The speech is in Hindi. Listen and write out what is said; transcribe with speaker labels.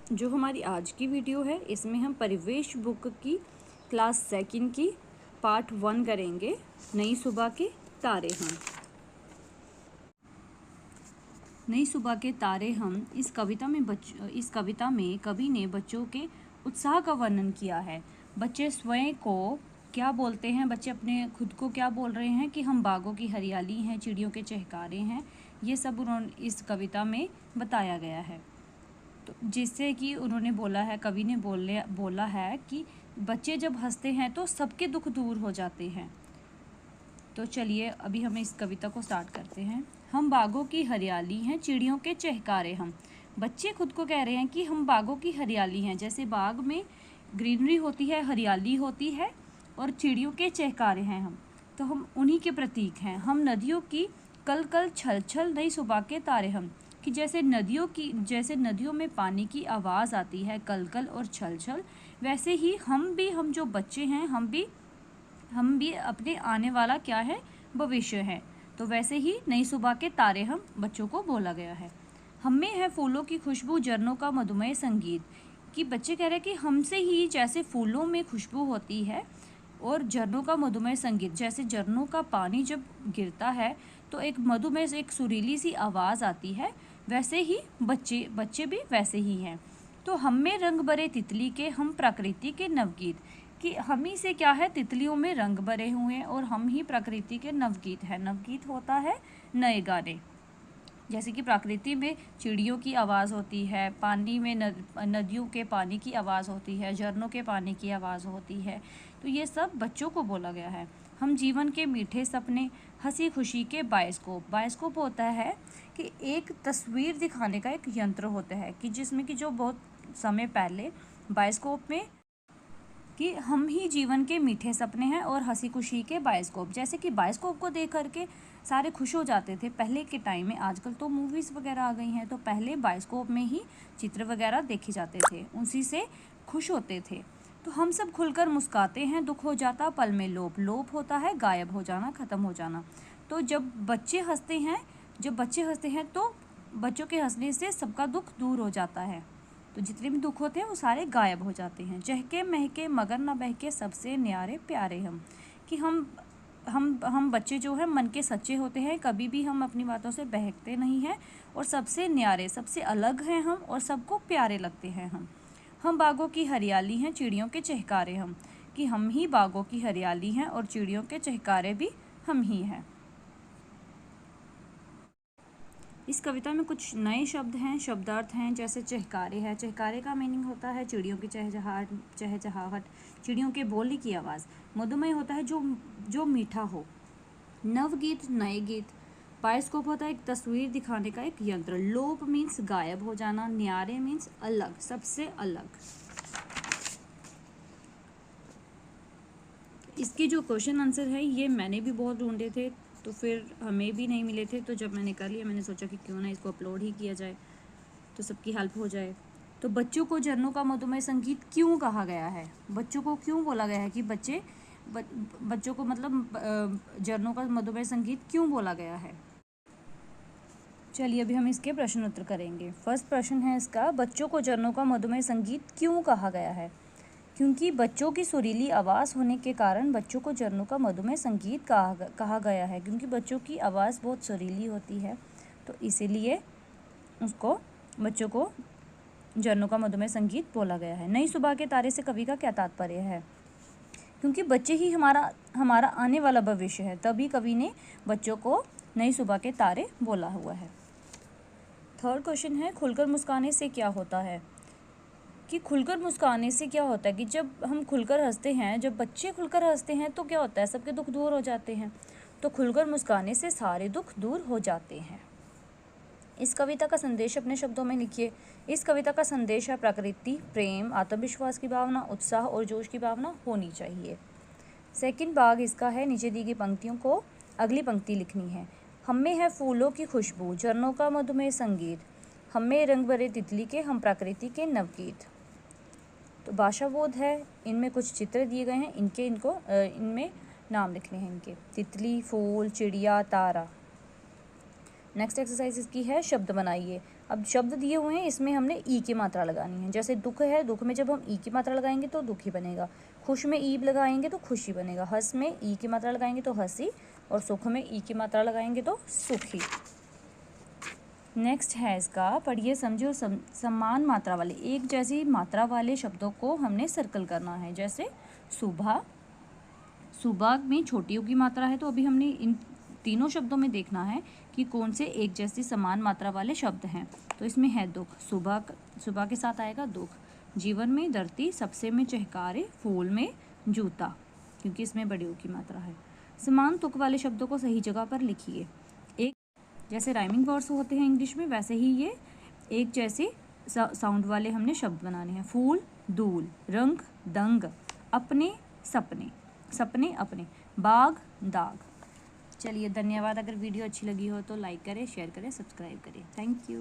Speaker 1: जो हमारी आज की वीडियो है इसमें हम परिवेश बुक की क्लास सेकंड की पार्ट 1 करेंगे, नई सुबह के तारे हम। नई सुबह के तारे हम इस कविता में कवि ने बच्चों के उत्साह का वर्णन किया है। बच्चे स्वयं को क्या बोलते हैं, बच्चे अपने खुद को क्या बोल रहे हैं कि हम बागों की हरियाली हैं, चिड़ियों के चहकारे हैं, ये सब उन्होंने इस कविता में बताया गया है। तो जिससे कि उन्होंने बोला है, कवि ने बोला है कि बच्चे जब हंसते हैं तो सबके दुख दूर हो जाते हैं। तो चलिए अभी हम इस कविता को स्टार्ट करते हैं। हम बागों की हरियाली हैं, चिड़ियों के चहकारे हम। बच्चे खुद को कह रहे हैं कि हम बागों की हरियाली हैं, जैसे बाग में ग्रीनरी होती है, हरियाली होती है, और चिड़ियों के चहकारे हैं हम, तो हम उन्हीं के प्रतीक हैं। हम नदियों की कल कल छल छल, नई सुबह के तारे हम, कि जैसे नदियों में पानी की आवाज़ आती है कल कल और छल छल, वैसे ही हम जो बच्चे हैं हम भी अपने आने वाला क्या है, भविष्य है। तो वैसे ही नई सुबह के तारे हम बच्चों को बोला गया है। हम में है फूलों की खुशबू, झरनों का मधुमेह संगीत, कि बच्चे कह रहे हैं कि हमसे ही जैसे फूलों में खुशबू होती है और झरनों का मधुमेह संगीत, जैसे झरनों का पानी जब गिरता है तो एक मधुमेह से एक सुरीली सी आवाज़ आती है, वैसे ही बच्चे भी वैसे ही हैं। तो हम में रंग भरे तितली के, हम प्रकृति के नवगीत, कि हम ही से क्या है, तितलियों में रंग भरे हुए हैं और हम ही प्रकृति के नवगीत हैं। नवगीत होता है नए गाने, जैसे कि प्रकृति में चिड़ियों की आवाज़ होती है, पानी में नदियों के पानी की आवाज़ होती है, झरनों के पानी की आवाज़ होती है। तो ये सब बच्चों को बोला गया है। हम जीवन के मीठे सपने, हंसी खुशी के बायोस्कोप होता है कि एक तस्वीर दिखाने का एक यंत्र होता है, कि जिसमें कि जो बहुत समय पहले बायोस्कोप में, कि हम ही जीवन के मीठे सपने हैं और हंसी खुशी के बायोस्कोप, जैसे कि बायोस्कोप को देख करके सारे खुश हो जाते थे पहले के टाइम में। आजकल तो मूवीज़ वगैरह आ गई हैं, तो पहले बायोस्कोप में ही चित्र वगैरह देखे जाते थे, उसी से खुश होते थे। तो हम सब खुलकर मुस्काते हैं, दुख हो जाता पल में लोप, लोप होता है गायब हो जाना, ख़त्म हो जाना। तो जब बच्चे हंसते हैं तो बच्चों के हंसने से सबका दुख दूर हो जाता है। तो जितने भी दुख होते हैं वो सारे गायब हो जाते हैं। चहके महके मगर न बहके, सबसे न्यारे प्यारे हम, कि हम बच्चे जो हैं मन के सच्चे होते हैं, कभी भी हम अपनी बातों से बहकते नहीं हैं, और सबसे न्यारे, सबसे अलग हैं हम, और सबको प्यारे लगते हैं हम बागों की हरियाली हैं, चिड़ियों के चहकारे हम, कि हम ही बागों की हरियाली हैं और चिड़ियों के चहकारे भी हम ही हैं। इस कविता में कुछ नए शब्द हैं, शब्दार्थ हैं, जैसे चहकारे है। चहकारे का मीनिंग होता है चिड़ियों की चहचहाहट, चिड़ियों के बोलने की आवाज़। मधुमेह होता है जो मीठा हो। नवगीत, नए गीत। बायोस्कोप होता है एक तस्वीर दिखाने का एक यंत्र। लोप मीन्स गायब हो जाना। न्यारे मीन्स अलग, सबसे अलग। इसके जो क्वेश्चन आंसर है ये मैंने भी बहुत ढूंढे थे, तो फिर हमें भी नहीं मिले थे, तो जब मैंने कर लिया मैंने सोचा कि क्यों ना इसको अपलोड ही किया जाए, तो सबकी हेल्प हो जाए। तो बच्चों को झरनों का मधुमेह संगीत क्यों कहा गया है, बच्चों को क्यों बोला गया है कि बच्चों को मतलब झरनों का मधुमेह संगीत क्यों बोला गया है। चलिए अभी हम इसके प्रश्न उत्तर करेंगे। फर्स्ट प्रश्न है इसका, बच्चों को झरनों का मधुमेह संगीत क्यों कहा गया है। क्योंकि बच्चों की सुरीली आवाज़ होने के कारण बच्चों को झरनों का मधुमेह संगीत कहा गया है, क्योंकि बच्चों की आवाज़ बहुत सुरीली होती है, तो इसीलिए बच्चों को झरनों का मधुमेह संगीत बोला गया है। नई सुबह के तारे से कवि का क्या तात्पर्य है। क्योंकि बच्चे ही हमारा आने वाला भविष्य है, तभी कवि ने बच्चों को नई सुबह के तारे बोला हुआ है। थर्ड क्वेश्चन है, खुलकर मुस्काने से क्या होता है। कि खुलकर मुस्काने से क्या होता है, कि जब हम खुलकर हंसते हैं, जब बच्चे खुलकर हंसते हैं तो क्या होता है, सबके दुख दूर हो जाते हैं। तो खुलकर मुस्काने से सारे दुख दूर हो जाते हैं। इस कविता का संदेश अपने शब्दों में लिखिए। इस कविता का संदेश है प्रकृति, प्रेम, आत्मविश्वास की भावना, उत्साह और जोश की भावना होनी चाहिए। सेकंड भाग इसका है, नीचे दी गई पंक्तियों को अगली पंक्ति लिखनी है। हम में है फूलों की खुशबू, झरनों का मधुमेह संगीत, हम में रंग भरे तितली के, हम प्रकृति के नवगीत। तो भाषाबोध है, इनमें कुछ चित्र दिए गए हैं, इनमें नाम लिखने हैं इनके, तितली, फूल, चिड़िया, तारा। नेक्स्ट एक्सरसाइज इसकी है, शब्द बनाइए। अब शब्द दिए हुए हैं, इसमें हमने ई की मात्रा लगानी है। जैसे दुख है, दुख में जब हम ई की मात्रा लगाएंगे तो दुखी बनेगा। खुश में ई लगाएंगे तो खुशी बनेगा। हंस में ई की मात्रा लगाएंगे तो हंसी, और सुख में ई की मात्रा लगाएंगे तो सुखी। नेक्स्ट है इसका, पढ़िए समझो। समान मात्रा वाले, एक जैसी मात्रा वाले शब्दों को हमने सर्कल करना है। जैसे सुबह, सुबह में छोटी की मात्रा है, तो अभी हमने इन तीनों शब्दों में देखना है कि कौन से एक जैसी समान मात्रा वाले शब्द हैं। तो इसमें है दुख, सुबह के साथ आएगा दुख। जीवन में धरती, सबसे में चहकारे, फूल में जूता, क्योंकि इसमें बड़ी ऊ की मात्रा है। समान तुक वाले शब्दों को सही जगह पर लिखिए। एक जैसे राइमिंग वर्ड्स होते हैं इंग्लिश में, वैसे ही ये एक जैसे साउंड वाले हमने शब्द बनाने हैं। फूल, दूल, रंग, दंग, अपने, सपने, सपने अपने, बाग, दाग। चलिए धन्यवाद। अगर वीडियो अच्छी लगी हो तो लाइक करें, शेयर करें, सब्सक्राइब करें। Thank you.